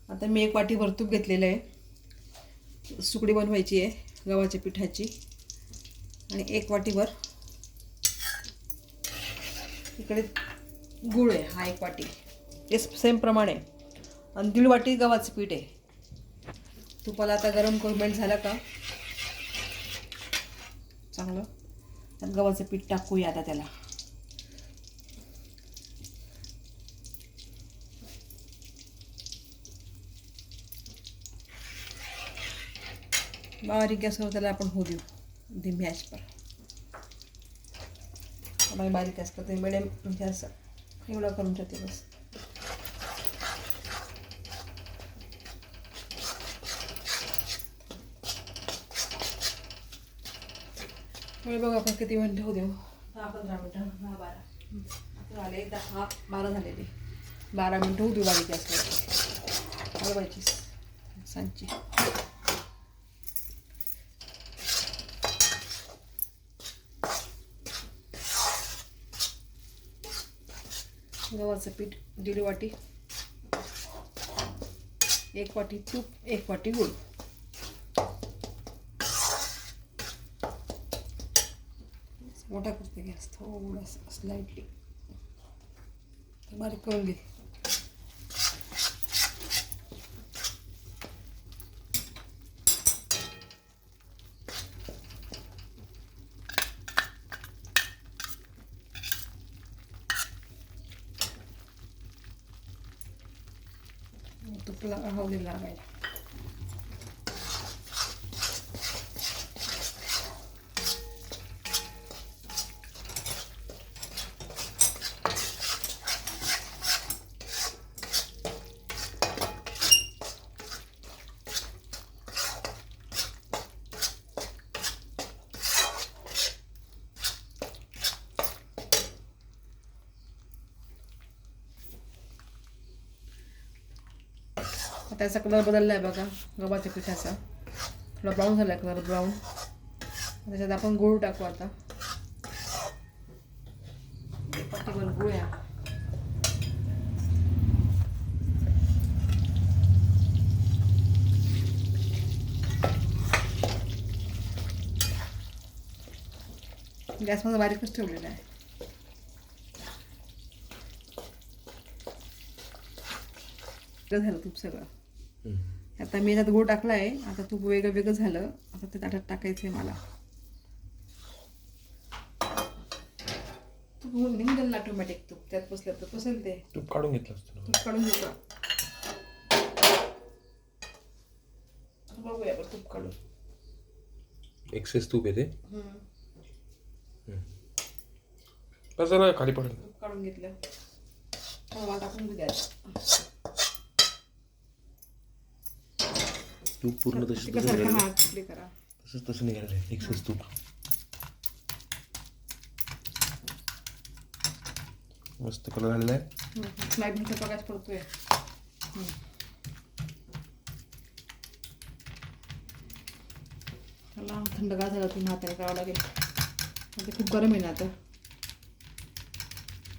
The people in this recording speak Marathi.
आता मी 1 वाटीभर तूप घेतलेलं आहे. सुकडी बनवायची आहे गव्हाच्या पिठाची. आणि 1 वाटीभर इकडे गूळ आहे, हा 1 वाटी. हे सेम प्रमाणे. आणि 1.5 वाटी गव्हाचं पीठ आहे. तुपाला आता गरम करून मेल्ट झाला का चांगलं त्यात गव्हाचं पीठ टाकूया आता त्याला. बारीक गॅसवर त्याला आपण होऊ देऊ, धीमी आचेवर. आता बारीक गॅस करते, मिडियम म्हणजे असं एवढं करून ठेवते बस. वेळ बघा आपण किती मिनिटं होऊ देऊ. 10-15 मिनिटं, 10-12 आता झाले. 10-12 झालेले. 12 मिनिटं होऊ देऊ बारीक गॅसवर. हलवायची सांची. गव्हाचं पीठ 1.5 वाटी, 1 वाटी तूप, 1 वाटी गूळ. मोठा करते गॅस थोडासा, स्लाइटली बारीक करून घे. तुपला हवली लागायला. त्याचा कलर बदलला आहे बघा गव्हाच्या पिठाचा. थोडा ब्राऊन झाला आहे कलर, ब्राऊन. त्याच्यात आपण गूळ टाकू आता. 1 वाटीभर गूळ आहे. गॅसमध्ये बारीकच ठेवलेला आहे. झालं तूप सगळं. आता मी याच्यात गूळ टाकला आहे. आता तूप वेगळं वेगळं झालं. आता ते ताटात टाकायचं आहे मला. तूप निघेल ना ऑटोमॅटिक. तूप त्यात बसलं तर बसेल ते. तूप काढून घेतलं असतं. तूप काढून घेतलं. बघूया आपण तूप काढून. एक्सेस तूप आहे ते. कसं खाली पडेल. तूप काढून घेतलं. हवा टाकून द्या. तूप पूर्ण तसंच निघालं. एक्सेस तूप मस्त कलर आलेला आहे. स्लाइडचा प्रकाश पडतोय. त्याला थंडगार झालं तुम्ही हाताने करावं लागेल. ते खूप गरम आहे ना आता.